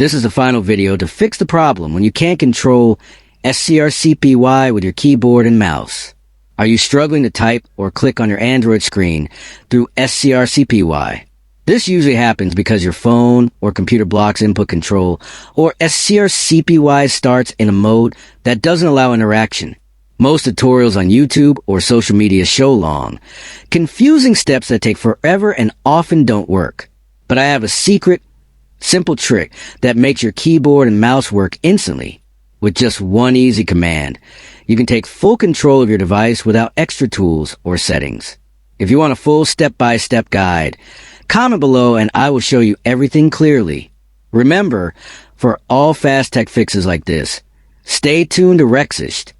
This is the final video to fix the problem when you can't control SCRCPY with your keyboard and mouse. Are you struggling to type or click on your Android screen through SCRCPY? This usually happens because your phone or computer blocks input control, or SCRCPY starts in a mode that doesn't allow interaction. Most tutorials on YouTube or social media show long, confusing steps that take forever and often don't work. But I have a secret, simple trick that makes your keyboard and mouse work instantly. With just one easy command, you can take full control of your device without extra tools or settings. If you want a full step-by-step guide, comment below and I will show you everything clearly. Remember, for all fast tech fixes like this, stay tuned to Rexist.